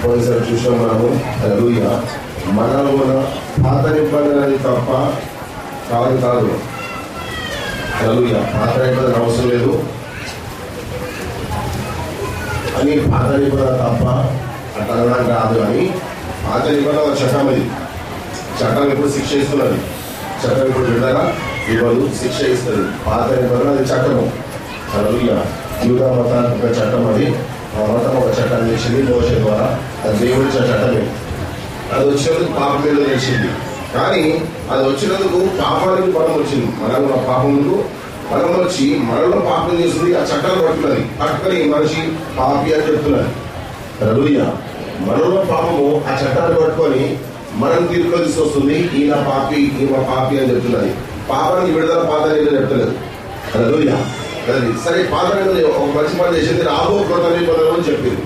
పోయినసారి చూసాం మనము. హల్లెలూయా. మనలో పాత నిబంధన తప్ప కాదు. హల్లెలూయా. పాత నిబంధన అవసరం లేదు అని పాత నిబంధన తప్ప అట్లా కాదు అని. పాత నిబంధన చట్టం, అది చట్టం ఇప్పుడు శిక్ష ఇస్తున్నది. చట్టం ఇప్పుడు విడుదల ఇవ్వదు, శిక్ష ఇస్తుంది. పాత నిబంధన అది చట్టము. హల్లెలూయా. యూదా మతానికి ఒక చట్టం, అది ఆ మతం ఒక చట్టాన్ని తెచ్చింది మోషే ద్వారా. అది దేవుడిచ్చిన చట్టమే. అది వచ్చినందుకు పాపం మీద తెచ్చింది. కానీ అది వచ్చినందుకు పాపానికి బలం వచ్చింది. మనలో పాపములకు బలం వచ్చి మనలో పాపం చేస్తుంది. ఆ చట్టాన్ని పట్టుకున్నది. పట్టుకొని మనిషి పాపి అని చెప్తున్నది. హల్లెలూయా. మనలో పాపము ఆ చట్టాన్ని పట్టుకొని మనం తీర్పులో తీసుకొస్తుంది. ఈయన పాపి, ఈమె పాపి అని చెప్తున్నది. పాపానికి విడుదల పాత నిబంధన చెప్తలేదు. హల్లెలూయా. సరే, పాత నిబంధన ఒక మంచి పని చేసింది. రాబో కృత నిబంధన అని చెప్పింది.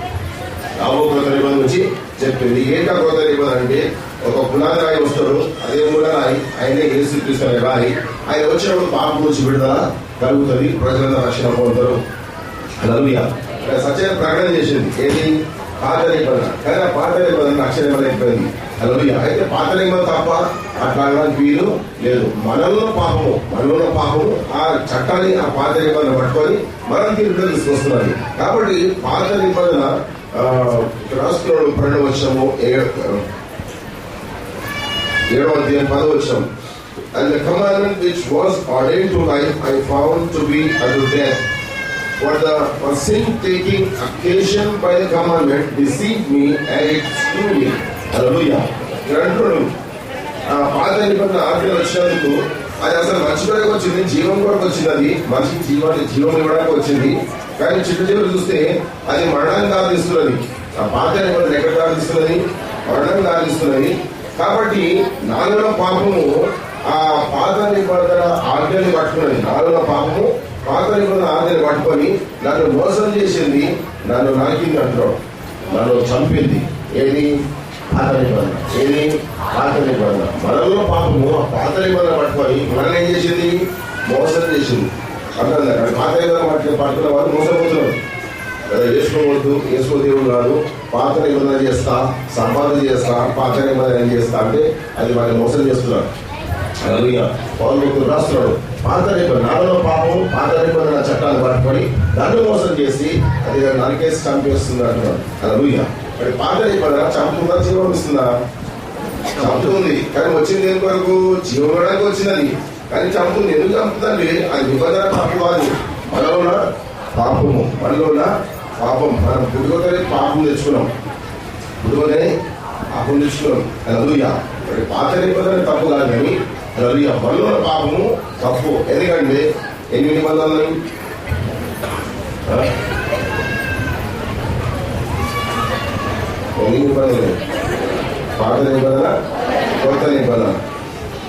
రాబో కృత నిబంధన వచ్చి చెప్పింది. ఏంటా కృత నిబంధన అంటే, ఒక పునాది రాయి వస్తాడు. అదే మూల రాయి ఆయనే యేసుక్రీస్తు అనే రాయి. ఆయన వచ్చినప్పుడు పాపం నుంచి విడుదల కలుగుతుంది, ప్రజలంతా రక్షణ పొందుతారు. హల్లెలూయా. సత్యాన్ని ప్రకటన చేసింది. ఏది? పాత నిబంధన. కానీ ఆ పాత నిబంధన అక్షరం అయిపోయింది. హల్లెలూయా. అయితే పాత నిబంధన తప్ప అట్లా అనడానికి వీలు లేదు. మనలో పాపము ఆ చట్టాన్ని, ఆ పాత నిబంధన పట్టుకొని మనం తీర్పులో తీసుకొస్తున్నది. కాబట్టి పాత నిబంధన రాష్ట్రంలో 12వ వచనము 7వ అధ్యాయం 10వ వచనం. And the commandment which was ordained to life I found to be unto death. For sin taking occasion by the commandment deceived me and it slew me. Hallelujah. అంటున్నాడు, పాత నిబంధన ఆజ్ఞ వచ్చినందుకు అది అసలు మర్చిపోయాక వచ్చింది, జీవం కూడా వచ్చింది. అది మనిషికి జీవం ఇవ్వడానికి వచ్చింది. కానీ చిన్న చూస్తే అది మరణాన్ని దారిస్తున్నది. ఆ పాత నిబంధన ఎక్కడ దారిస్తున్నది? మరణం దారిస్తున్నది. కాబట్టి నాలుగుల పాపము ఆ పాత నిబంధన ఆజ్ఞని పట్టుకున్నది. నాలుగుల పాపము పాత నిబంధన ఆజ్ఞని పట్టుకొని నన్ను మోసం చేసింది, నన్ను నాకింది అంటున్నాడు, నన్ను చంపింది. ఏది? పాత నిబంధన. ఏది? పాత నిబంధన. మనలో పాపము ఆ పాత నిబంధన పట్టుకొని మనల్ని ఏం చేసింది? మోసం చేసింది. అర్థం కాదు. పాత నిబంధన పట్టుకున్న వాళ్ళు మోసపోతున్నారు కదా. యేసు దేవుడు కాదు. పాత నిబంధన చేస్తా, సంపాదన చేస్తా, పాత నిబంధన చేస్తా అంటే అది వాళ్ళని మోసం చేస్తున్నారు. హల్లెలూయా. పౌలు రాస్తున్నాడు, పాత నిబంధన నాలో పాపము పాత నిబంధన చట్టాన్ని పట్టుకొని దాన్ని మోసం చేసి అది నరికేసి చంపేస్తుంది అంటున్నాడు. హల్లెలూయా. మరి పాత నిబంధన చంపుతుందా, జీవం ఇస్తుందా? చంపుతుంది. కానీ వచ్చింది దేని కొరకు? జీవం ఇవ్వడానికి వచ్చిందని. కానీ చంపుతుంది. ఎందుకు చంపుతుందండి? అది నిబంధన తప్పు కాదు. మనలో పాపము, మనలో పాపం. మనం పుట్టుకతోనే పాపం తెచ్చుకున్నాం. హల్లెలూయా. మరి పాత నిబంధన తప్పు కాదు, కానీ హల్లెలూయా మనలో పాపము తప్పు. ఎందుకంటే ఎన్ని నిబంధనలు? ఎన్ని నిబంధనలు? పాత నిబంధన, కొత్త నిబంధన.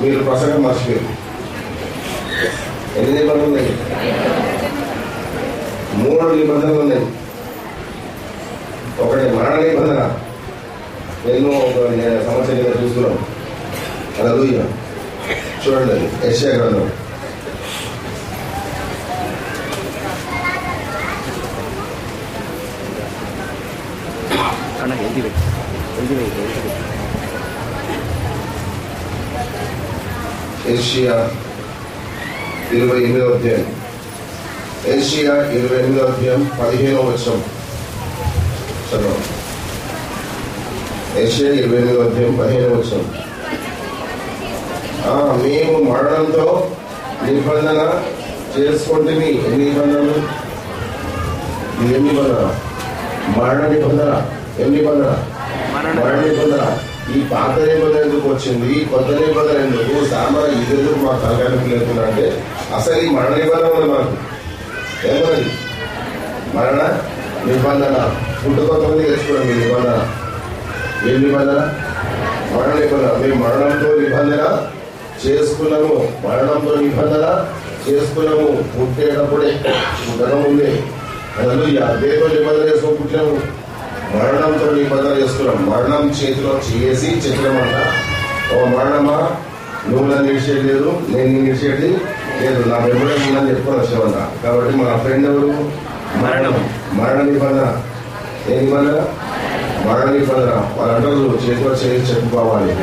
మీరు ప్రసంగం మర్చిపోయారు. ఎన్ని నిబంధనలు ఉన్నాయి? 3 నిబంధనలు ఉన్నాయి. ఒకటి మరణ నిబంధన. ఎన్నో సంవత్సరాలుగా చూస్తున్నాం. హల్లెలూయా. చూడండి, యెషయా గ్రంథం యెషయా 28వ అధ్యాయం. యెషయా 28వ అధ్యాయం 15వ వచనం చదవండి. యెషయా 28వ అధ్యాయం 15వ వచనం. మేము మరణంతో నిబంధన చేసుకుంటే ఎన్ని నిబంధనలు? ఏం నిబంధన? మరణ నిబంధన. ఏం నిబంధన? మరణ నిబంధన. ఈ పాత నిబంధన ఎందుకు వచ్చింది? కొత్త నిబంధన ఎందుకు? సామాన్య ఇదెందుకు మాకు తలకాయలకు లేకుండా అంటే అసలు ఈ మరణ నిబంధన ఉంది మనకు. ఏమన్నది? మరణ నిబంధన. పుట్టుకొత్తమంది తెచ్చుకోవడం ఈ నిబంధన. ఏం నిబంధన? మరణ నిబంధన. మేము మరణంతో నిబంధన చేసుకున్నాము. మరణంతో నిబంధన చేసుకున్నాము. పుట్టేటప్పుడే పుట్టడం ఉండే. హల్లెలూయా. దేవుడు నిబంధన చేసుకొని పుట్టినాము. మరణంతో నిబంధన చేసుకున్నాం. మరణం చేతిలో చేసి చెప్పినామంట, ఓ మరణమా నువ్వు నన్ను నిడిచేయలేదు, నేను నిన్ను నిడిచేది లేదు, నా వెంబడే ఉందని చెప్పుకొని వచ్చామంట. కాబట్టి మన ఫ్రెండ్ ఎవరు? మరణ నిబంధన. ఏ నిబంధన? మరణ నిబంధన. వాళ్ళ అంటారు చేతిలో చేసి చెప్పుకోవాలి.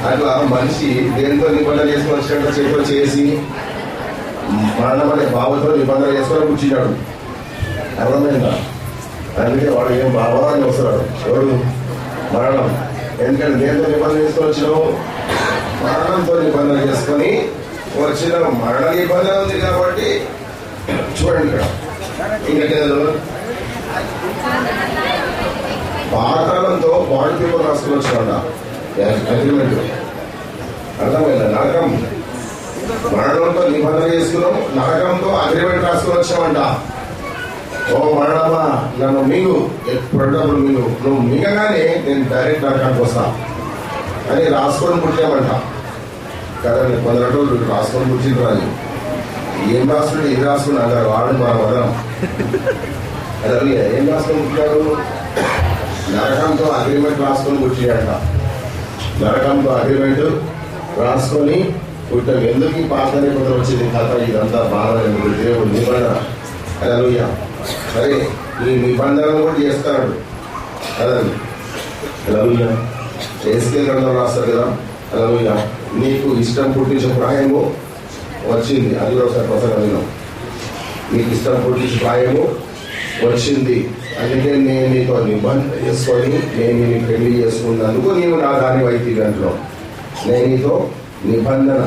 అట్లా మనిషి దేనితో నిబంధన చేసుకొని వచ్చినట్టు చేతిలో చేసి మరణం అనే భావంతో నిబంధన చేసుకొని కూర్చున్నాడు. అర్థమైందా? అందుకే వాడు ఏం బాబా అని వస్తున్నాడు. ఎవడు? మరణం. ఎందుకంటే దేంతో నిబంధన చేసుకొని వచ్చినావు? మరణంతో నిబంధన చేసుకొని వచ్చిన మరణ నిబంధన ఉంది కాబట్టి చూడండి ఇక్కడ ఇంకా పాతాళంతో బాండ్ పేపర్ రాసుకొని వచ్చినాడ అగ్రిమెంట్. అర్థమైందా? నరకం. మరణంతో నిబంధన చేసుకున్నాం, నరకంతో అగ్రిమెంట్ రాసుకొని వచ్చామంట. ఓ మరణమా నన్ను మింగు, ఎప్పుడప్పుడు మింగు, నువ్వు మింగగానే నేను డైరెక్ట్ నరకానికి వస్తా అని రాసుకొని పుట్టామంట కదండి. కొందరు రాసుకొని పుట్టిండ్రు అని ఏం రాసుకుంటే ఇది రాసుకుని అన్నారు వాడు మన వదనం. అదే ఏం రాసుకొని పుట్టాడు? నరకంతో అగ్రిమెంట్ రాసుకొని పుట్టిండంట. నరకంతో అగ్రిమెంట్ రాసుకొని పుట్టాం. ఎందుకు ఈ పాత నిబంధన వచ్చింది కథ? ఇదంతా బాధ ఎందుకు? దేవుడు నిబంధన. అలా సరే ఈ నిబంధనలు కూడా చేస్తాడు కదండి. అలా చేసుకెళ్ళడం రాస్తారు కదా. అలా నీకు ఇష్టం పుట్టించే ప్రాయము వచ్చింది, అది కూడా ఒకసారి ప్రసంగం విన్నాం. నీకు ఇష్టం పుట్టించే ప్రాయము వచ్చింది, అందుకే నేను నీతో నిబంధన చేసుకొని నేను నేను పెళ్లి చేసుకున్నందుకు నీవు నా దాని వైద్యులు అంటున్నావు. నేను నీతో నిబంధన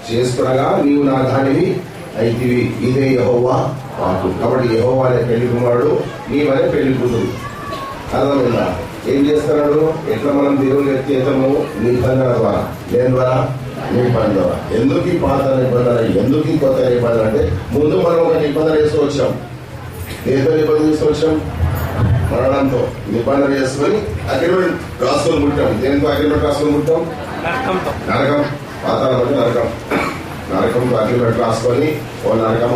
చేసుకునగా నీవు నా దానివి అయితివి. ఇదే యెహోవా వాక్కు. కాబట్టి యెహోవా అనే పెళ్లి కుమారుడు, నీవనే పెళ్లి కూతురు. అర్థమైందా? ఏం చేస్తున్నాడు? ఎట్లా మనం దేవుని ఎత్తేతము? నిబంధన ద్వారా. దేని ద్వారా? నిబంధన ద్వారా. ఎందుకు ఈ పాత నిబంధన, ఎందుకు ఈ కొత్త నిబంధన అంటే ముందు మనం ఒక నిబంధన వేసుకొచ్చాం. దేంతో నిబంధన తీసుకొచ్చాం? మరణంతో నిబంధన చేసుకొని అగ్రిమెంట్ రాసుకొని పుట్టాం. దేంతో అగ్రిమెంట్ రాసుకొని పుట్టాం? నరకం. పాతాళం అంటే నరకం. నరకంతో అగ్రిమెంట్ రాసుకొని ఓ నరకం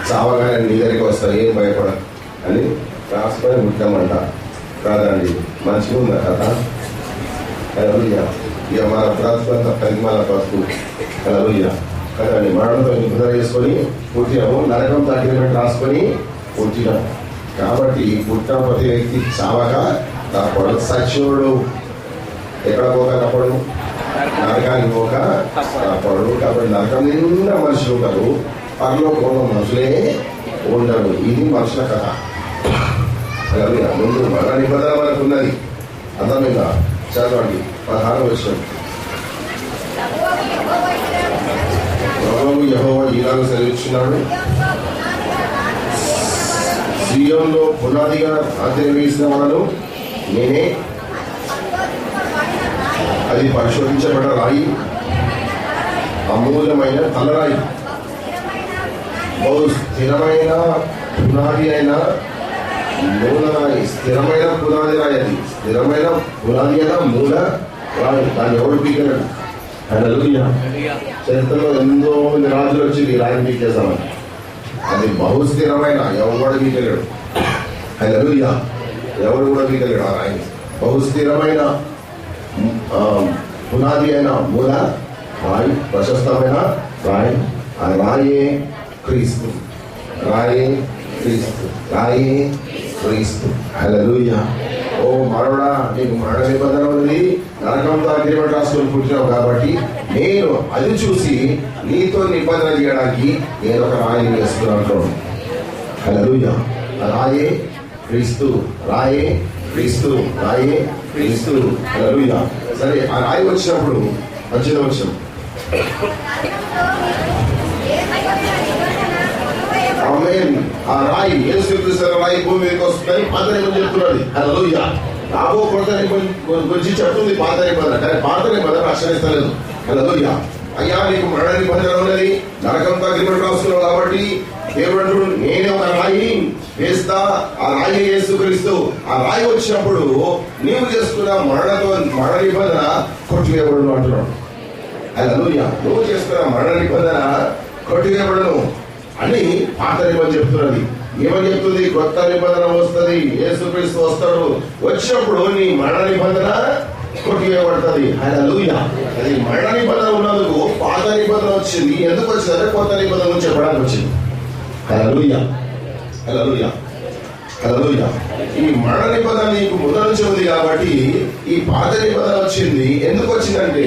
చావగానే నీ దగ్గరికి వస్తాయి, ఏం భయపడ అని రాసుకొని పుట్టామంట. కాదండి, మంచిగా ఉందా కథ? ఇక మన బ్రతుకంతా పరిమాణ బ్రతుకు కదండి. మరణంతో నిబంధన చేసుకొని పుట్టినాము, నరకంతో అగ్రిమెంట్ రాసుకొని పుట్టినాము. కాబట్టి పుట్టిన ప్రతి వ్యక్తి చావగా తప్పడు. సచ్యుడు ఎక్కడ పోక తప్పడు? నరకానికి పోక తప్పడు. కాబట్టి నరకం నిండా మనుషులు ఉంటారు, పరలోకంలో మనుషులే ఉండరు. ఇది మనుషుల కథ. ముందు మరణ నిబంధన మనకు ఉన్నది. అర్థమైందా? చదవండి 16వ వచనం. ప్రభువు యెహోవా ఇలాగ సెలవిస్తున్నాడు, సియోనులో పునాదిగా ఆశ్రయం వేసిన వాళ్ళను నేనే, అది పరిశోధించబడ్డ రాయి, అమూల్యమైన తలరాయి, బహు స్థిరమైన పునాది అయిన మూల రాయి. స్థిరమైన పునాది రాయి. అది స్థిరమైన పునాది అయిన మూల రాయి. దాన్ని ఎవరు పీకలేడు. చరిత్రలో ఎంతో మంది రాజులు వచ్చి ఈ రాయిని పీకేసామని. అది బహు స్థిరమైన, ఎవరు పీకలేడు. హల్లెలూయా. ఎవరు కూడా పీకలేడు ఆ రాయిని. బహు స్థిరమైన పునాది అయిన మూల రాయి, ప్రశస్తమైన రాయి. ఆ రాయే క్రీస్తు. రాయే క్రీస్తు. రాయే క్రీస్తు. హల్లెలూయా. ఓ మరణా, నీకు మరణ నిబంధన ఉంది, నరకంతో అగ్రిమెంట్ రాసుకొని పుట్టినావు కాబట్టి నేను అది చూసి నీతో నిబంధన చేయడానికి నేను ఒక రాయిని వేస్తున్నాను. హల్లెలూయా. రాయే క్రీస్తు. రాయే క్రీస్తు. రాయే క్రీస్తు. హల్లెలూయా. సరే, ఆ రాయి వచ్చినప్పుడు వచ్చిన వచ్చాం ఆ రాయి యేసుక్రీస్తు రాయి భూమి మీదకి వస్తుందని పాత నిబంధన చెప్తున్నది. హల్లెలూయా. రాబో కొత్త నిబంధన గురించి చెప్తుంది పాత నిబంధన, కానీ పాత నిబంధన రక్షణిస్తలేదు. హల్లెలూయా. అయ్యా నీకు మరణ నిబంధన ఉన్నది, నరకంతో అగ్రిమెంట్ రాస్తున్నావు కాబట్టి దేవుడు అంటుడు నేనే ఒక రాయి వేస్తా. ఆ రాయి యేసుక్రీస్తు. ఆ రాయి వచ్చినప్పుడు నీవు చేసుకున్న మరణ నిబంధన కొట్టివేయబడును అంటున్నాడు. హల్లెలూయా. నువ్వు చేసుకున్న మరణ నిబంధన కొట్టివేయబడును అని పాత నిబంధన చెప్తున్నది. ఏమని చెప్తుంది? కొత్త నిబంధన వస్తుంది, యేసుక్రీస్తు వస్తాడు. వచ్చినప్పుడు నీ మరణ నిబంధన కొట్టివేయబడుతుంది. హల్లెలూయా. అది మరణ నిబంధన ఉన్నందుకు పాత నిబంధన వచ్చింది. ఎందుకు వచ్చిందంటే కొత్త నిబంధన చెప్పడానికి వచ్చింది. హల్లెలూయా, హల్లెలూయా, హల్లెలూయా. ఈ మరణ నిబంధన నీకు మొదటి నుంచి ఉంది కాబట్టి ఈ పాత నిబంధన వచ్చింది. ఎందుకు వచ్చిందంటే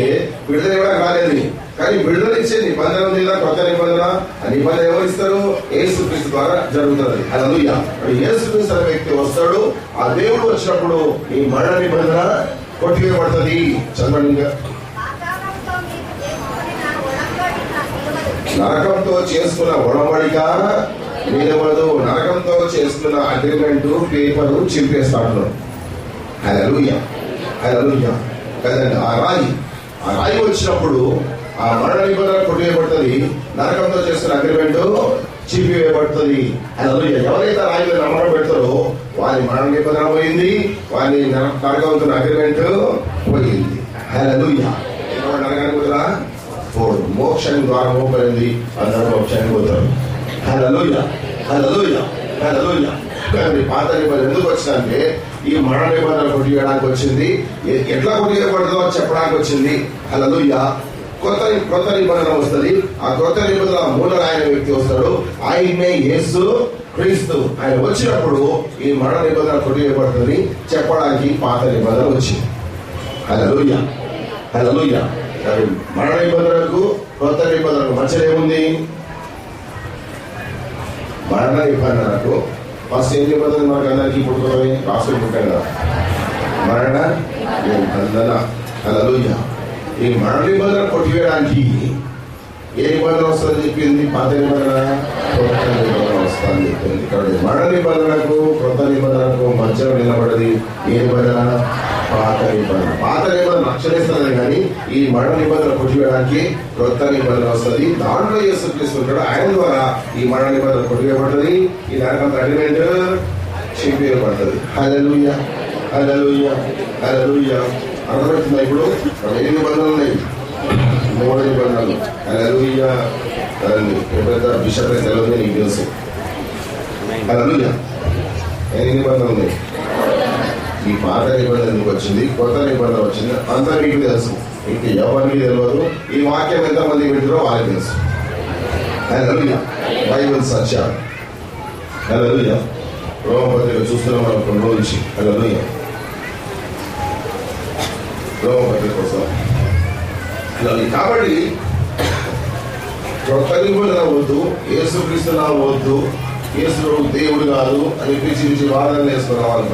విడుదల కూడా కాలేదు, కానీ విడుదల ఇచ్చే నిబంధన ఉంది కదా, కొత్త నిబంధన. ఆ నిబంధన ఎవరు ఇస్తారు? యేసుక్రీస్తు ద్వారా జరుగుతుంది. హల్లెలూయా. యేసుక్రీస్తు అనే వ్యక్తి వస్తాడు. ఆ దేవుడు వచ్చినప్పుడు ఈ మరణ నిబంధన కొట్టివేయబడుతుంది. చదవండి. నరకంతో చేసుకున్న ఒడంబడిక నిలవదు. నరకంతో చేసుకున్న అగ్రిమెంట్ పేపరు చింపేస్తాడు. హల్లెలూయా, హల్లెలూయా. కదండి, ఆ రాయి వచ్చినప్పుడు ఆ మరణ నిబంధన కొట్టివేయబడుతుంది. నరకంతో చేస్తున్న అగ్రిమెంట్ చింపివేయబడుతుంది. హల్లెలూయా. ఎవరైతే రాయి మీద నమ్మకం పెడతారో వారి మరణ నిబంధన పోయింది, వారి నరకంతో అగ్రిమెంట్ పోయింది. హల్లెలూయా. నరకానికి పోతారా? పోడు. మోక్షానికి ద్వారం ఓపెన్, అందరూ మోక్షానికి పోతారు. హల్లెలూయా, హల్లెలూయా, హల్లెలూయా. పాత నిబంధన ఎందుకు వచ్చిందంటే ఈ మరణ నిబంధన కొట్టివేయడానికి వచ్చింది. ఎట్లా కొట్టివేయబడుతుందో చెప్పడానికి వచ్చింది. హల్లెలూయా. కొత్త నిబంధన వస్తుంది. ఆ కొత్త నిబంధన మూలరాయన వ్యక్తి వస్తాడు. ఆయనే యేసు క్రీస్తు. ఆయన వచ్చినప్పుడు ఈ మరణ నిబంధన కొట్టివేయబడుతుంది చెప్పడానికి పాత నిబంధన వచ్చింది. హల్లెలూయా, హల్లెలూయా. మరణ నిబంధనకు కొత్త నిబంధనకు మధ్యలో ఏముంది? మరణ నిబంధనకు ఫస్ట్ ఏం నిబంధన మనకు అందరికీ పుట్టుకొని రాసుకుంటాం కదా, మరణ నిబంధన. హల్లెలూయా. ఈ మరణ నిబంధన కొట్టివేయడానికి ఏ నిబంధన వస్తుందని చెప్పింది? పాత నిబంధన, కొత్త నిబంధన వస్తుందని చెప్పింది. ఇక్కడ మరణ నిబంధనకు కొత్త నిబంధనకు మధ్యలో నిలబడది ఏ నిబంధన? పాత నిబంధన. పాత నిబంధన అక్షరిస్తుంది, కానీ ఈ మరణ నిబంధన కొట్టివేయడానికి కొత్త నిబంధన వస్తుంది. దాంట్లో యేసుక్రీస్తు ఉంటాడు. ఆయన ద్వారా ఈ మరణ నిబంధన కొట్టివేయబడుతుంది. ఈ నరకంత అగ్రిమెంట్ చింపివేయబడుతుంది. హల్లెలూయా, హల్లెలూయా, హల్లెలూయా. అర్థమవుతుందా? ఇప్పుడు ఎన్ని నిబంధనలు ఉన్నాయి? 3 నిబంధనలు. హల్లెలూయా. ఎప్పుడైతే బిషప్ తెలియదు నీకు తెలుసు. హల్లెలూయా. ఎన్ని నిబంధనలు ఉన్నాయి? ఈ పాత నిబంధన ఎందుకు వచ్చింది, కొత్త నిబంధన వచ్చింది అంతా మీకు తెలుసు. ఇంక ఎవరికి తెలియదు. ఈ వాక్యం ఎంతమంది వింటారో వాళ్ళకి తెలుసు. హల్లెలూయా. బైబిల్ సత్యం. హల్లెలూయా. రోమపత్రిక చూస్తున్నాం మనం కొన్ని రోజుల నుంచి. హల్లెలూయా. రోమపత్రిక కోసం. కాబట్టి కొత్త నిబంధన వద్దు, యేసుక్రీస్తు వద్దు, యేసు దేవుడు కాదు అని పిచ్చి వాదనలు వేసుకున్న వాళ్ళు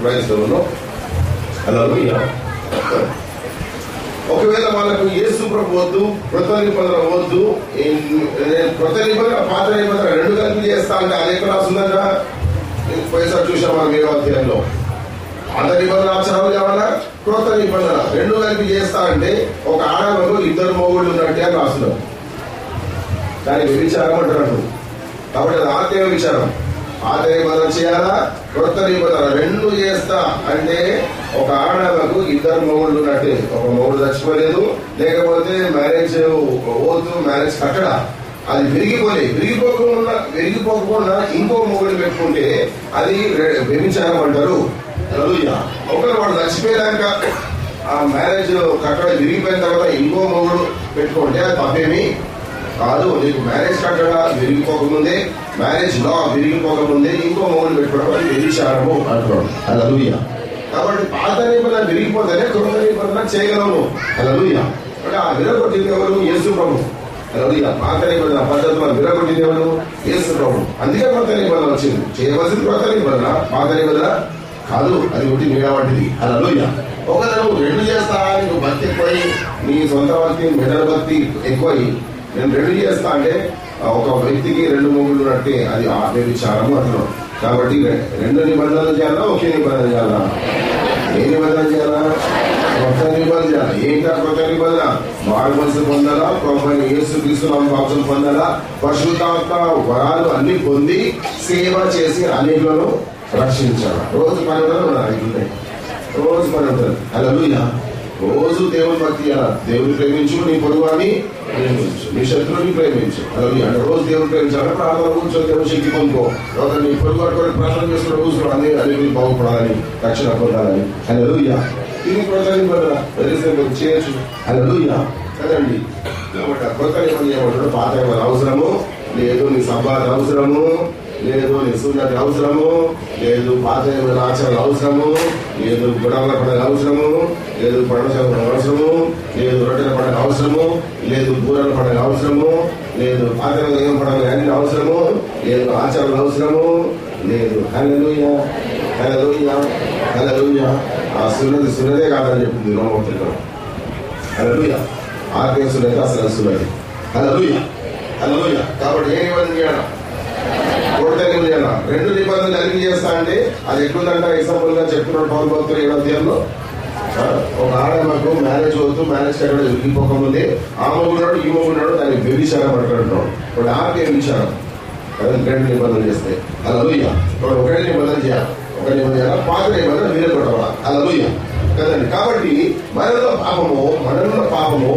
క్రైస్తవులు. హల్లెలూయా. ఒకవేళ వాళ్ళకు యేసు ప్రభు వద్దు, కొత్త నిబంధన వద్దు, కొత్త నిబంధన పాత నిబంధన రెండు కలిపి చేస్తా అంటే అది ఎక్కడ రాస్తుందంట? పైసా చూసాం మనం 7వ అధ్యాయంలో. పాత నిబంధన ఆచారాలు కావాలా, కొత్త నిబంధన రెండు కలిపి చేస్తా అంటే ఒక ఆడవాళ్ళు 2 మొగుళ్ళు ఉన్నట్టే అని రాస్తున్నారు. దాన్ని వ్యభిచారం అంటున్నాడు. కాబట్టి అది ఆత్మీయ విచారం. పాత నిబంధన చేయాలా, కొత్త నిబంధన రెండు చేస్తా అంటే ఒక ఆడవాళ్ళకు 2 మొగుళ్ళు ఉన్నట్టే. ఒక మొగుడు చచ్చిపోలేదు, లేకపోతే మ్యారేజ్ పోతూ మ్యారేజ్ కట్టడా అది విరిగిపోకుండా ఇంకో మొగుడు పెట్టుకుంటే అది వ్యభిచారం అంటారు. హల్లెలూయా. ఒకవేళ వాడు చచ్చిపోయాక ఆ మ్యారేజ్ కట్టడం విరిగిపోయిన తర్వాత ఇంకో మొగుడు పెట్టుకుంటే అది తప్పేమి కాదు. నీకు మ్యారేజ్ కట్టడా విరిగిపోకముందే, మ్యారేజ్ లా విరిగిపోకముందే ఇంకో మొగుడు పెట్టుకోవడం అది వ్యభిచారము అంటున్నాడు. హల్లెలూయా. కాబట్టి పాత నిబంధన విరిగిపోతేనే కొత్త నిబంధన చేయగలము. హల్లెలూయా. అంటే ఆ విరగొట్టింది ఎవరు? యేసు ప్రభు. హల్లెలూయా. పాత నిబంధన పద్ధతిలో విరగొట్టింది ఎవరు? యేసు ప్రభు. అందుకే కొత్త నిబంధన వచ్చింది. చేయవలసింది కొత్త నిబంధన, పాత నిబంధన కాదు. అది ఒకటి నీడ వంటిది. హల్లెలూయా. ఒకవేళ నువ్వు రెండు చేస్తా, నీకు భక్తి ఎక్కువై, నీ సొంత భక్తి మెదడు భక్తి ఎక్కువై నేను రెండు చేస్తా అంటే ఒక వ్యక్తికి 2 మొగుళ్ళు ఉన్నట్టే అది వ్యభిచారము అంటున్నాడు. కాబట్టి 2 నిబంధనలు చేయాలా, ఒకే నిబంధన చేయాలా? ఏ నిబంధన చేయాలా? కొత్త నిబంధన చేయాలి. ఏంటా కొత్త నిబంధన? మారుమనసు పొందాలా, ప్రభువైన యేసుక్రీస్తు నామమున బాప్తిసం పొందాలా, పరిశుద్ధాత్మ వరాలు అన్ని పొంది సేవ చేసి అనేకులను రక్షించాలి. రోజు పని ఉంటారు, రోజు పని ఉంటారు. హల్లెలూయా. రోజు దేవుని భక్తి చేయాలి. దేవుని ప్రేమించు, నీ పొరుగువాన్ని ప్రేమించు, నీ శత్రువుని ప్రేమించు. అలాగే అంటే రోజు దేవుని ప్రేమించాలి. ప్రార్థన కూర్చొని దేవుని శక్తి పొందుకో. తర్వాత నీ పొరుగు వారి ప్రార్థన చేసుకుని కూర్చోవడం అన్ని బాగుపడాలని, రక్షణ పొందాలని. హల్లెలూయా. ఇది కొత్త నిబంధన చేయొచ్చు. హల్లెలూయా కదండి. కొత్త నిబంధన ఏమంటాడు? పాత నిబంధన అవసరము లేదు, నీ సంపాదన అవసరము లేదు, నీ సున్నతి అవసరము లేదు, పాత నిబంధన ఆచరణ అవసరము లేదు, గుడాల పండుగ అవసరము లేదు, పండుగ అవసరము లేదు, రొట్టెల పండుగ అవసరము లేదు, బూరల పండుగ అవసరము లేదు, పాత నిబంధన పండుగ అన్ని అవసరము లేదు, ఆచరణ అవసరము లేదు. హల్లెలూయా హల్లెలూయా హల్లెలూయా. ఆ సున్నదే కాదని చెప్తుంది రోమపత్రికలో. హల్లెలూయా. ఆత్మీయ సున్నతి అసలు సున్నతి. హల్లెలూయా హల్లెలూయా. కాబట్టి ఏ నిబంధన చేయాలి? రెండు నిబంధనలు కలిగి చేస్తా అంటే అది ఎట్లుందంట? ఎగ్జాంపుల్ గా చెప్తున్నాడు పౌలు భక్తులు 7వ అధ్యాయంలో. ఒక ఆడమ్మకు మ్యారేజ్ అవుతూ మ్యారేజ్ కట్టడం విరిగిపోకముందే ఆ మగున్నాడు ఈ మగున్నాడు దాన్ని వ్యభిచారం అంటున్నాడు. ఇప్పుడు ఆత్మీయ వ్యభిచారం రెండు నిబంధనలు చేస్తే. హల్లెలూయా. ఇప్పుడు ఒకటే నిబంధన చేయాలి, ఒక నిబంధన చేయాలి, పాత నిబంధన వీరే కొట్టవాలి. హల్లెలూయా కదండి. కాబట్టి మనలో పాపము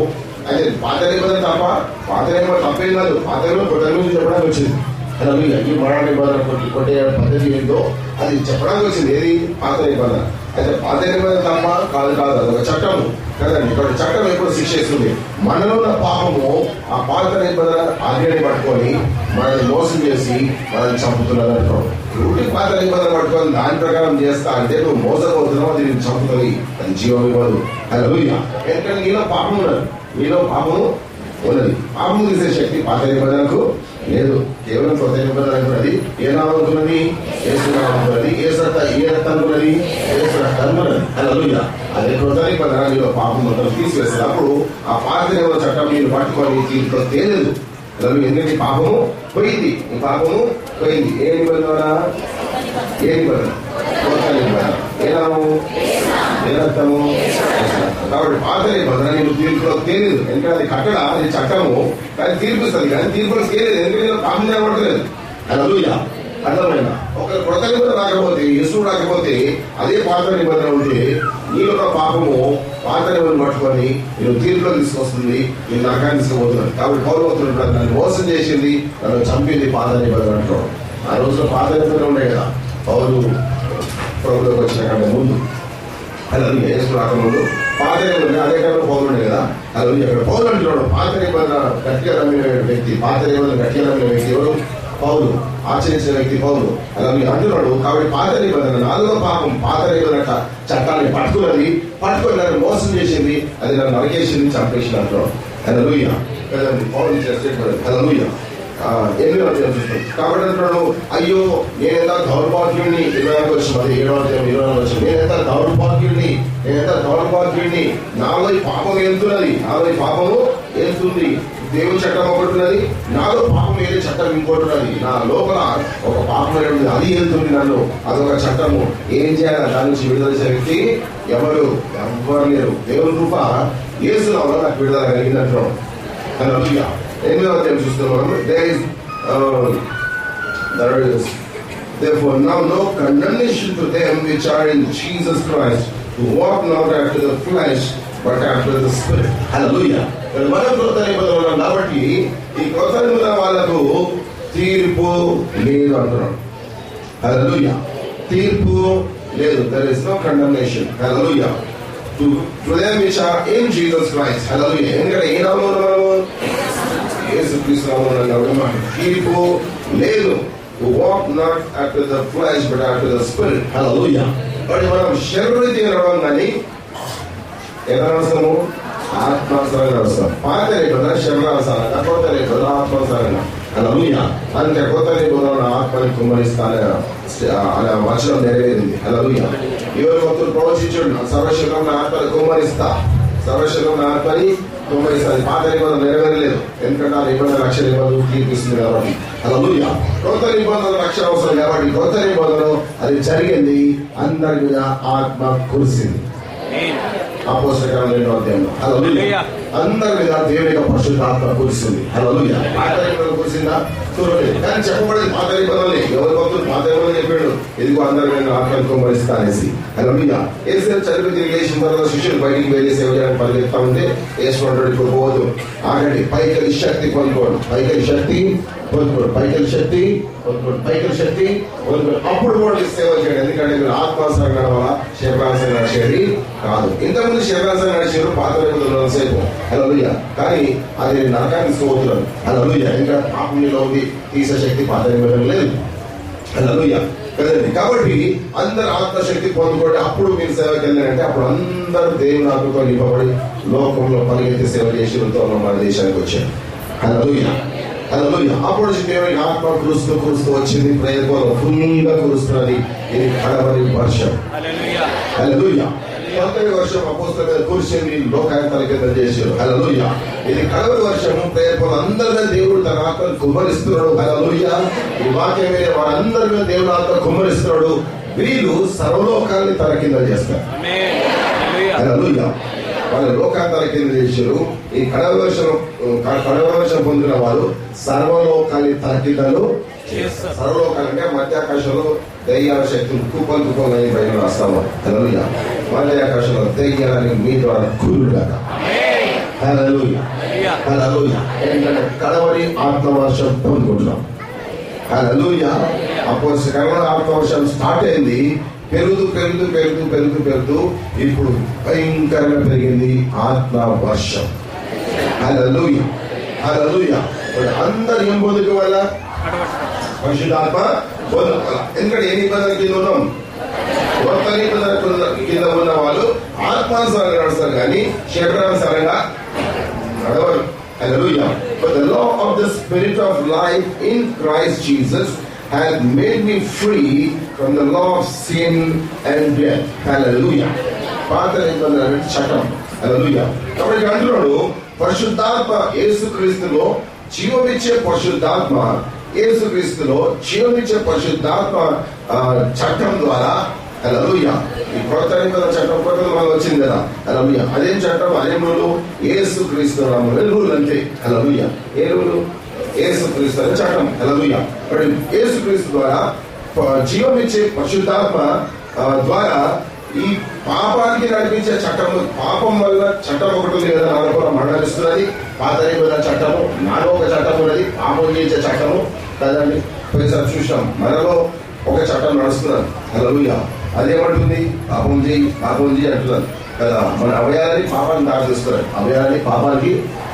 అయితే పాత నిబంధన తప్ప, పాత నిబంధన తప్పేం కాదు. పాత నిబంధన కొత్త నిబంధన చెప్పడానికి వచ్చింది. హల్లెలూయా. ఈ మరణ నిబంధన కొట్టే పద్ధతి ఏంటో అది చెప్పడానికి వచ్చింది. ఏది? పాత నిబంధన. అయితే పాత నిబంధన తప్ప కాదు, అదొక చట్టము కదండి. ఇక్కడ చట్టం ఎప్పుడు శిక్ష ఇస్తుంది? మనలో ఉన్న పాపము ఆ పాత నిబంధన ఆజ్ఞని పట్టుకొని మనల్ని మోసం చేసి మనల్ని చంపుతున్నది అంటాం. రూటి పాత నిబంధన పట్టుకొని దాని ప్రకారం చేస్తా అంటే నువ్వు మోసపోతున్నావు, అది నీకు చంపుతుంది, అది జీవం ఇవ్వదు. హల్లెలూయా. ఎందుకంటే నీలో పాపం ఉన్నది, నీలో పాపము ఉన్నది. పాపము తీసే శక్తి పాత నిబంధనకు లేదు. కేవలం కొత్త నిబంధన అనుకున్నది. ఏ నామం అనుకున్నది? యేసు నామం అనుకున్నది. ఏ రక్తం అనుకున్నది? యేసు రక్తం అనుకున్నది. హల్లెలూయా. అదే కొత్త నిబంధన నీలో పాపం మొత్తం తీసివేస్తారు. అప్పుడు ఆ పాత నిబంధన చట్టం మీరు పట్టుకొని దీంట్లో తేలేదు. ఎందుకంటే పాపము పోయింది, ఈ పాపము పోయింది. ఏ నిబంధన? ఏ నిబంధన? కొత్త నిబంధన. ఏ నామము? ఏ రక్తము? కాబట్టి పాత నిబంధన నేను తీర్పులో తేలేదు. ఎందుకంటే అది కట్టడ, అది చట్టము, కానీ తీర్పిస్తుంది. కానీ తీర్పులో తేలేదు, ఎందుకంటే పాపం నిలబడలేదు. హల్లెలూయా. అర్థమైన ఒక కొత్త నిబంధన రాకపోతే, యేసు రాకపోతే, అదే పాత నిబంధన ఉంటే నీ యొక్క పాపము పాత నిబంధన పట్టుకొని నేను తీర్పులో తీసుకొస్తుంది, నేను నరకాన్ని తీసుకుపోతున్నాను. కాబట్టి పౌలు భక్తుడు నన్ను మోసం చేసింది, నన్ను చంపింది పాత నిబంధన అంటాడు. ఆ రోజులో పాత నిబంధన ఉన్నాయి కదా, పౌలు ప్రభుత్వం వచ్చిన కంటే ముందు. హల్లెలూయా. యేసు రాకముందు పాత నిబంధన అదే కాలంలో పౌలు ఉండే కదా. హల్లెలూయా. అక్కడ పౌలు అంటున్నాడు పాత నిబంధన గట్టిగా నమ్మిన వ్యక్తి. పాత నిబంధన గట్టిగా నమ్మిన వ్యక్తి ఎవరు? పౌలు. ఆచరించిన వ్యక్తి పౌలు. అలా మీరు అంటున్నాడు. కాబట్టి పాత నిబంధన, నాలుగో పాపం పాత నిబంధన చట్టాన్ని పట్టుకుని నన్ను మోసం చేసింది, అది నన్ను నరకేసింది, చంపేసింది అంటున్నాడు. హల్లెలూయా కదండి. పౌలు చేసేటప్పుడు హల్లెలూయా. కాబట్టి అంటున్నాడు, అయ్యో నేనెంత దౌర్భాగ్యుడిని. 27వ వచనం, 7వ వచనం. నేనెంత దౌర్భాగ్యుడిని, నాలో పాపం వెళ్తున్నది, నాలో పాపము వెళ్తుంది. దేవుని చట్టం ఒకటి, నాలో పాపం ఏదే చట్టం ఇంకోటి. నా లోపల ఒక పాపం ఉంది, అది వెళ్తుంది నన్ను, అదొక చట్టము. ఏం చేయాలి? దాని నుంచి విడుదల చేసే వ్యక్తి ఎవరు లేరు. దేవుని కృప యేసునామములో నాకు విడుదల కలిగిందంటున్నాడు. హల్లెలూయా. 8వ అధ్యాయం చూస్తున్నాం. There is therefore now no condemnation to them which are in Jesus Christ, who walk not after the flesh but after the Spirit. Hallelujah. మన కొత్త నిబంధన కాబట్టి ఈ కొత్త నిబంధన వాళ్ళకు తీర్పు లేదు అంటున్నాడు. హల్లెలూయా. తీర్పు లేదు. There is no condemnation. Hallelujah. To them which are in Jesus Christ. Hallelujah. ఎందుకంటే ఏ నామములో మనము? యేసుక్రీస్తు నామములో. తీర్పు లేదు. To walk not after the flesh but after the Spirit. Hallelujah. కాబట్టి మనం శరీరీతిగా నడవం కానీ ఎలా నడుస్తాము? ఆత్మానుసారంగా నడుస్తాం. పాత నిబంధన శరీరానుసారంగా, కొత్త నిబంధన ఆత్మానుసారంగా. హల్లెలూయా. అంటే కొత్త నిబంధన ఆత్మని కుమ్మరిస్తానే అనే వచనం నెరవేరింది. హల్లెలూయా. ఎవరు భక్తులు ప్రవచించండి, సర్వశరీరంలో ఆత్మని కుమ్మరిస్తా, సర్వశరీరంలో ఆత్మని కుమ్మరిస్తుంది. పాత నిబంధన నెరవేరలేదు, ఎందుకంటే ఆ నిబంధన రక్షణ నిబంధన తీర్పిస్తుంది కాబట్టి. హల్లెలూయా. కొత్త నిబంధన రక్షణ అవసరం కాబట్టి కొత్త నిబంధన అది జరిగింది, అందరి మీద ఆత్మ కురిసింది. అపోస్తలుల 2వ అధ్యాయంలో హల్లెలూయా. అందరి మీద దేవుని యొక్క పరిశుద్ధాత్మ కురిసింది. హల్లెలూయా. పాత నిబంధన కురిసిందా? చూడలేదు. కానీ చెప్పబడేది పాత నిబంధనలే. ఎవరి భక్తులు పాత నిబంధనలు చెప్పాడు, ఇదిగో అందరూ నేను ఆత్మను కుమ్మరిస్తా అనేసి. హల్లెలూయా. యేసు చదివి తిరిగి లేచిన తర్వాత శిష్యులు బయటికి వెళ్ళి సేవ చేయడానికి పరిగెత్తా ఉంటే యేసు అంటాడు, ఇప్పుడు పోవద్దు, ఆగండి, పైకి శక్తి పొందుకోండి, పైకి శక్తి పొందుకోండి, పైకి శక్తి పొందుకోండి, పైకి శక్తి పొందుకోండి, అప్పుడు కూడా సేవ చేయండి. ఎందుకంటే మీరు ఆత్మాసనం నడవాలా, శరీరాసనం నడిచేది కాదు. ఇంతకుముందు శరీరాసనం నడిచారు పాత నిబంధనలు సేపు. హల్లెలూయా. కానీ అది నరకానికి పోతున్నాను. హల్లెలూయా. ఇంకా పాపం మీలో ఉంది, తీసే శక్తి పాత నిబంధనలు లేదు. హల్లెలూయా కదండి. కాబట్టి అందరు ఆత్మశక్తి పొందుకోండి, అప్పుడు మీరు సేవకి వెళ్ళారంటే అప్పుడు అందరూ దేవుని ఆత్మతో నింపబడి లోకంలో పరిగెత్తి సేవ చేసి మన దేశానికి వచ్చారు. హల్లెలూయా. హల్లెలూయా. అప్పుడు దేవుని ఆత్మ కురుస్తూ వచ్చింది, ప్రేమలో ఫుల్గా కురుస్తున్నది. ఇది కడవరి వర్షం. హల్లెలూయా. మొదటి వర్షం అపోస్తలుల మీద కురిసింది, లోకాంతర కింద చేశారు. హల్లెలూయా. ఇది కడవరి వర్షము, ప్రేమలో అందరి దేవుడు తన ఆత్మను కుమ్మరిస్తున్నాడు. హల్లెలూయా. ఈ వాక్యం మీద వారందరి మీద దేవుడు ఆత్మ కుమ్మరిస్తున్నాడు. వీళ్ళు సర్వలోకాన్ని తన కింద చేస్తారు. హల్లెలూయా. వాళ్ళ లోకాంతర కింద చేశారు. ఈ కడవరి వర్షం పొందిన వారు సర్వలోకాన్ని తన కిందలు. సర్వలోకాలు అంటే మధ్యాకాశంలో దయ్యాల శక్తులు కుప్పలు అని బయట రాస్తాము. హల్లెలూయా. మధ్యాకాశంలో దయ్యాలని మీ ద్వారా కూలుగా. హల్లెలూయా. హల్లెలూయా. ఏంటంటే కడవరి ఆత్మవర్షం పొందుకుంటున్నాం. హల్లెలూయా. అపోస్తలుల ఆత్మవర్షం స్టార్ట్ అయింది, పెరుగుతూ ఇప్పుడు భయంకరంగా పెరిగింది ఆత్మ వర్షం. హల్లెలూయా. హల్లెలూయా. అందరు ఏం పొందుకోవాల? పరిశుద్ధాత్మ పొందుకోవాల. ఎందుకంటే ఏ నిబంధన కింద ఉన్నాం? కొత్త నిబంధన కింద ఉన్న వాళ్ళు ఆత్మానుసారంగా నడుస్తారు, కానీ శరీరానుసారంగా నడవరు. Hallelujah. But the law of the Spirit of life in Christ Jesus has made me free from the law of sin and death. Hallelujah. పాత నిబంధన చట్టం. హల్లెలూయా. కాబట్టి అంటున్నాడు, పరిశుద్ధాత్మ యేసుక్రీస్తులో జీవమిచ్చే పరిశుద్ధాత్మ, యేసుక్రీస్తులో జీవమిచ్చే పరిశుద్ధాత్మ చట్టం ద్వారా. హల్లెలూయా. ఈ కొత్త నిబంధన చట్టం మనం వచ్చింది కదా. హల్లెలూయా. అదేం చట్టం? అదేం రూలు? యేసుక్రీస్తు నామములో రూల్ అంతే. హల్లెలూయా. ఏ రూలు? యేసుక్రీస్తు అనే చట్టం. హల్లెలూయా. మరి యేసుక్రీస్తు ద్వారా జీవమిచ్చే పరిశుద్ధాత్మ ద్వారా ఈ పాపానికి నడిపించే చట్టము. పాపం వల్ల చట్టం ఒకటి ఉంది కదా, నాలో కూడా మండలిస్తున్నది. పాత నిబంధన చట్టము, నాలో ఒక చట్టం ఉన్నది, పాపం చేసే చట్టము కదండి. పోయినసారి చూసాం, మనలో ఒక చట్టం నడుస్తున్నారు. హల్లెలూయా. అదేమంటుంది? పాపం చేయి అంటున్నారు కదా. మన అవయాలని పాపానికి దారితీస్తున్నారు, అవయాలని పాపానికి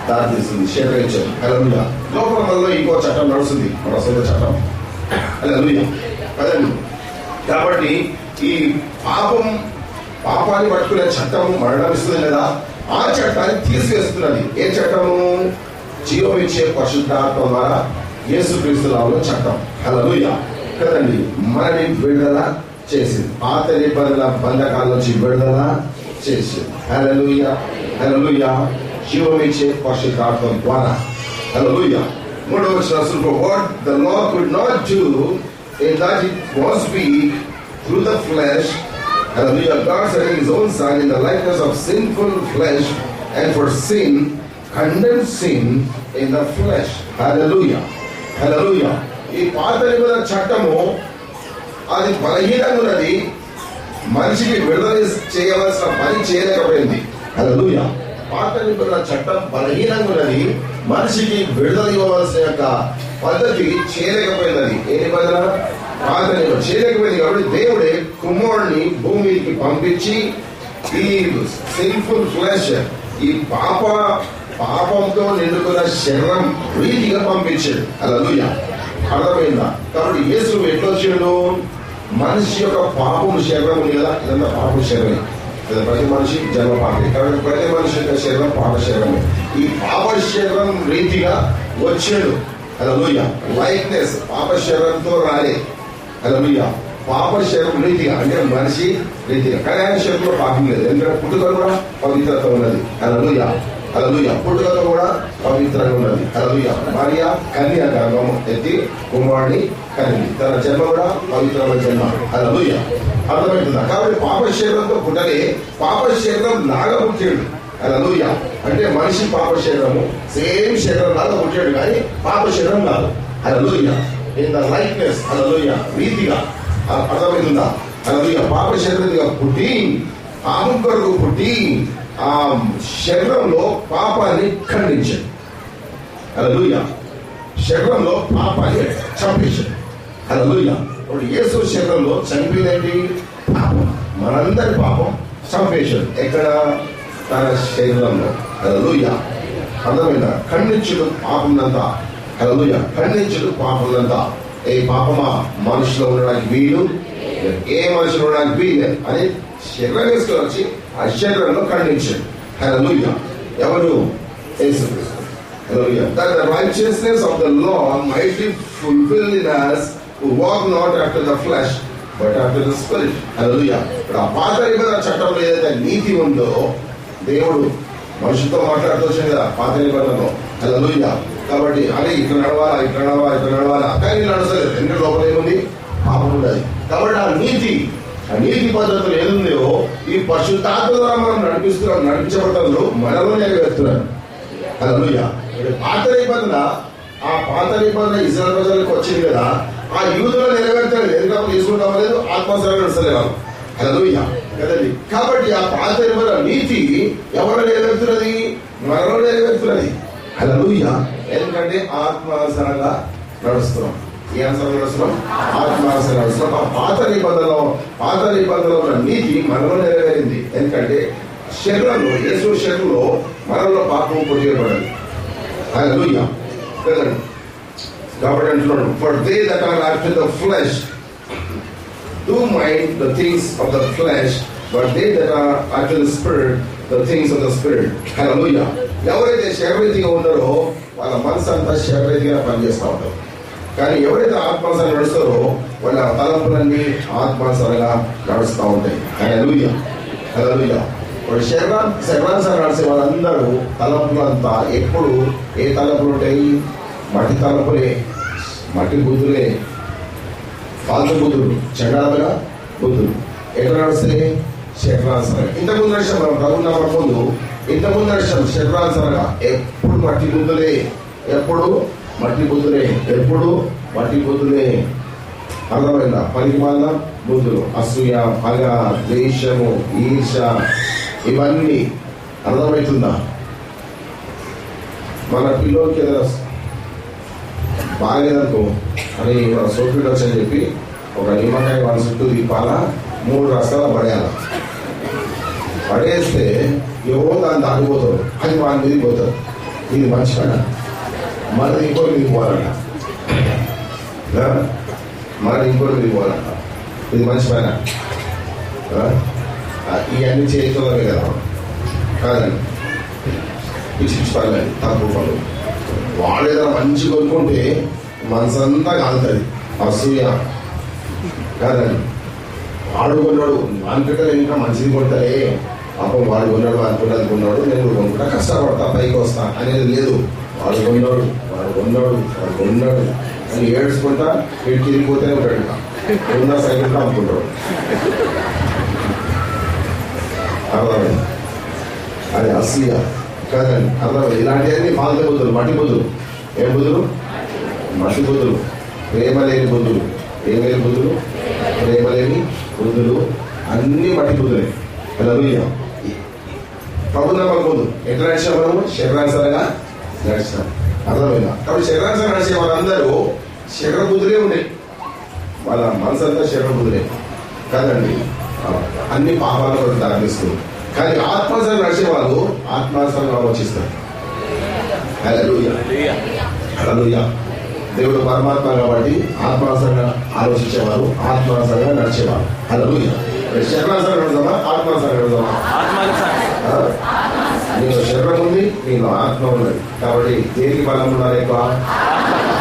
దారితీస్తుంది, శేఖరించారు. హల్లెలూయా. లోకంలో ఇంకో చట్టం నడుస్తుంది, మన సొంత చట్టం. హల్లెలూయా కదండి. కాబట్టి ఈ పాపాన్ని పట్టుకునే చట్టము మరణమిస్తుంది కదా, ఆ చట్టాన్ని తీసివేస్తున్నది. ఏ చట్టము? జీవమిచ్చే పరిశుద్ధాత్మ ద్వారా యేసుక్రీస్తు నామములో చట్టం. హల్లెలూయా కదండి. మనని విడుదల చేసింది, పాత నిబంధనల బంధకాల నుంచి విడుదల చేసింది. హల్లెలూయా. హల్లెలూయా. జీవమిచ్చే పరిశుద్ధాత్మ ద్వారా. హల్లెలూయా. మూడవ వచనం, what the law could not do in that it was weak through the flesh. Hallelujah. God sending his own son in the likeness of sinful flesh, and for sin condemned sin in the flesh. Hallelujah. Hallelujah. ఈ పాత నిబంధన చట్టము అది బలహీనంగా ఉన్నది, మనిషికి విడుదల చేయవలసిన పని చేయలేకపోయింది. హల్లెలూయా. పాత నిబంధన చట్టం బలహీనంగా ఉన్నది, మనిషికి విడుదల ఇవ్వవలసిన యొక్క పద్ధతి చేయలేకపోయినది. ఏ నిబంధన? పాత నిబంధన చేయలేకపోయింది. కాబట్టి దేవుడే కుమారుడిని భూమికి పంపించి ఈ సిన్ఫుల్ ఫ్లెష్, ఈ పాపంతో నిండుకున్న శరీరం రీతిగా పంపించాడు. హల్లెలూయా. అర్థమైందా? కాబట్టి యేసు ఎట్లా వచ్చాడు? మనిషి యొక్క పాపం శరీరం ఉంది కదా, ఇదంతా పాపం శరీరమే. ప్రతి మనిషి జన్మ పాపే. కాబట్టి ప్రతి మనిషి యొక్క శరీరం పాప శరీరమే. ఈ పాప శరీరం రీతిగా వచ్చాడు. హల్లెలూయా. లైక్నెస్ పాప శరీరంతో రాలే. హల్లెలూయా. పాప శరీరం రీతిగా అంటే మనిషి రీతిగా, కానీ ఆయన శరీరంలో పాపం లేదు. ఎందుకంటే పుట్టుకలో కూడా పవిత్రత ఉన్నది. హల్లెలూయా. హల్లెలూయా. పుట్టుకతో కూడా పవిత్రంగా ఉన్నది. హల్లెలూయా. భార్య కన్య గర్భం ఎత్తి కుమారుడిని కనింది, తన జన్మ కూడా పవిత్రమైన జన్మ. హల్లెలూయా. అర్థమవుతుందా? కాబట్టి పాప శరీరంతో పుట్టలే, పాప శరీరం లాగా పుట్టాడు. హల్లెలూయా. అంటే మనిషి పాప శరీరము సేమ్ శరీరం లాగా పుట్టాడు, కానీ పాప శరీరం కాదు. హల్లెలూయా. ఇన్ ద లైక్నెస్, హల్లెలూయా, రీతిగా. అర్థమవుతుందా? హల్లెలూయా. పాప శరీరంగా పుట్టి, పాపం కొరకు పుట్టి ఆ శరీరంలో పాపాన్ని ఖండించాడు. హల్లెలూయా. శరీరంలో పాపాన్ని చంపేశాడు. హల్లెలూయా. ఇప్పుడు యేసు శరీరంలో చనిపోయిందండి పాపం, మనందరి పాపం చంపేశాడు. ఎక్కడ? తన శరీరంలో. హల్లెలూయా. అర్థమైందా? ఖండించుడు పాపంనంతా. హల్లెలూయా. ఖండించుడు పాపంనంతా. ఏ పాపమా మనుషులో ఉండడానికి వీలు, ఏ మనుషులు ఉండడానికి వీలు అని శరీరం వేసుకొని వచ్చి ఆ శరీరంలో ఖండించాడు. హల్లెలూయా. ఎవరు? యేసుక్రీస్తు. Hallelujah. That the righteousness of the law might be fulfilled in us who walk not after the flesh but after the spirit. Hallelujah. ఇప్పుడు ఆ పాత నిబంధన చట్టంలో ఏదైతే నీతి ఉందో దేవుడు మనుషులతో మాట్లాడుతూ వచ్చింది కదా పాత నిబంధనలో. హల్లెలూయా. కాబట్టి అదే ఇట్లా నడవాలా, ఇట్లా నడవాలా, ఇట్లా నడవాలా, కానీ నడవలేదు. ఎందుకంటే లోపల ఏముంది? పాపం ఉండదు. కాబట్టి ఆ నీతి పద్ధతులు ఏదుందో ఈ పరిశుద్ధాత్మ ద్వారా మనం నడిపించబడతారు, మనలో నెరవేరుతున్నారు. హల్లెలూయా. పాత నిబంధన ఇశ్రాయేలు ప్రజలకు వచ్చింది కదా, ఆ యూదులో నెరవేర్చాలి. ఎందుకంటే తీసుకుంటాం లేదు, ఆత్మసరణ నడుస్తలేదు. హల్లెలూయా కదండి. కాబట్టి ఆ పాత నిబంధన నీతి ఎవరు నెరవేరుతున్నది? మనలో నెరవేరుతున్నది. హల్లెలూయా. ఎందుకంటే ఆత్మానుసారంగా నడుస్తున్నాం. ఏ అనుసారంగా నడుస్తున్నాం? ఆత్మానుసారంగా నడుస్తున్నాం. ఆ పాత నిబంధనలో ఉన్న నీతి మనలో నెరవేరింది. ఎందుకంటే శరీరంలో, యేసు శరీరంలో మనలో పాపం పొందబడింది. హల్లెలూయా కదండి. కాబట్టి అంటున్నాడు, for they that are after the flesh do mind the things of the flesh, but they that are after the spirit, the things of the spirit. Hallelujah. ఎవరైతే శరీరీతిగా ఉన్నారో వాళ్ళ మనసు అంతా శరీరీతిగా పనిచేస్తూ ఉంటారు. కానీ ఎవరైతే ఆత్మానుసారంగా నడుస్తారో వాళ్ళ తలంపులన్నీ ఆత్మానుసారంగా నడుస్తూ ఉంటాయి. హల్లెలూయా. హల్లెలూయా. ఇప్పుడు శరీరానుసారంగా నడిచే వాళ్ళందరూ తలంపులంతా ఎప్పుడు ఏ తలంపులు ఉంటాయి? మట్టి తలంపులే, మట్టి బుద్ధులే, ఫాల్తు బుద్ధులు, చండాలమైన బుద్ధులు. ఎట్లా నడిస్తే? శరీరానుసారంగా. ఇంతకుముందు నడిచాం మనం ప్రభుత్వం ముందు, ఇంతకుముందు నడిచాం శరీరానుసారంగా. ఎప్పుడు మట్టి బుద్ధులే, ఎప్పుడు మట్టి బుద్ధులే, ఎప్పుడు మట్టి బుద్ధులే. అర్థమైందా? పనికిమాలిన బుద్ధులు, అసూయ, పగ, ద్వేషము, ఈర్ష, ఇవన్నీ. అర్థమవుతుందా? మన పిల్లోకి ఏదైనా బాగలేదనుకో అని మన సోఫీట్ వచ్చని చెప్పి ఒక నిమ్మకాయ వాళ్ళ చుట్టూ దీపాల 3 రసాల పడేస్తే ఎవరో దాన్ని దాటిపోతారు, అది వాళ్ళ మీదకి పోతారు. ఇది మంచి పడ, మనది ఇంకోటి మీదకి పోవాలంట, మనది ఇంకోటి మీదకి పోవాలంట. ఇది మంచి పైన ఇవన్నీ చేతులమే కదా కాదండి. పిచ్చి పర్లేదు, తక్కువ పనులు. వాడు ఏదైనా మంచి కొనుక్కుంటే మనసంతా కాలుతుంది. అసూయ కాదండి. వాడు కొన్నాడు, అనుకుంటే ఇంకా మంచిది కొడతాడే, పాపం వాడు కొన్నాడు, అనుకున్నది కొన్నాడు, నేను కొనుక్కుంటా, కష్టపడతా, పైకి వస్తా అనేది లేదు. వాడు కొన్నాడు అని ఏడ్చుకుంటా వీడు తిరిగిపోతేనే ఉంటాడు. ఉన్న సైకిల్ అమ్ముకుంటాడు. అర్థమైంది? అది అసూయ కాదండి. అర్థమైంది? ఇలాంటివన్నీ ఫాల్తు బుద్ధులు, మట్టి బుద్ధులు. ఏం బుద్ధులు? మట్టి బుద్ధులు, ప్రేమ లేని బుద్ధులు. ఏమేమి బుద్ధులు? ప్రేమ లేని బుద్ధులు, అన్ని మట్టి బుద్ధులే. హల్లెలూయా. ప్రభుత్వం బుద్ధు ఎట్లా నడిచాం? మనము శరీరానుసారంగా నడిచాం. అర్థమైందా? కాబట్టి శరీరానుసారంగా నడిచే వాళ్ళందరూ శరీర బుద్ధులే ఉన్నాయి. వాళ్ళ మనసు అంతా శరీర బుద్ధులే కాదండి. అన్ని పాపాలకు దారిస్తుంది. కానీ ఆత్మానుసారంగా నడిచే వాళ్ళు ఆత్మానుసారంగా ఆలోచిస్తారు. హల్లెలూయా. హల్లెలూయా. దేవుడు పరమాత్మ కాబట్టి ఆత్మానుసారంగా ఆలోచించేవారు, ఆత్మానుసారంగా నడిచేవారు. హల్లెలూయా. శరీరానుసారంగా నడుస్తామా? ఆత్మానుసారంగా నడుస్తామా? నీలో శరీరం ఉంది, నీలో ఆత్మ ఉన్నది. కాబట్టి దేనికి బలం ఉండాలి? ఎక్కువ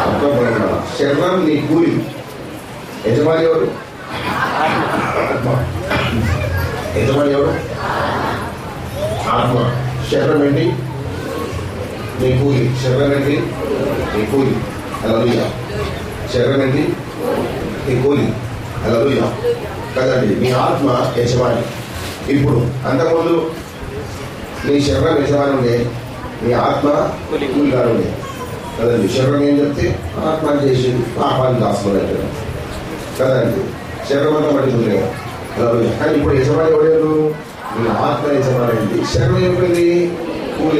ఆత్మ బలం ఉండాలి. శరీరం నీ కూలి, యజమాని ఎవరు? ఆత్మ. యజమాని ఎవరు? ఆత్మ. శరీరం ఏంటి? నీ కూలి. శరీరం ఏంటి? నీ కూలి. హల్లెలూయా. శరీరం ఏంటి? నీ కూలి. హల్లెలూయా కదండి. నీ ఆత్మ యజమాని. ఇప్పుడు అంతకుముందు నీ శరీరం యజమాని ఉండే, నీ ఆత్మ కూలిగా ఉండే. కదండి. శరీరం ఏం చెప్తే ఆత్మ చేసింది, పాపాన్ని దాచుకోలేదు కదండి. శరీరం అంతా పడుతుంది. కానీ ఇప్పుడు యజమాని ఎవరు? ఆత్మ యజమాని. శరీరం అయిపోయింది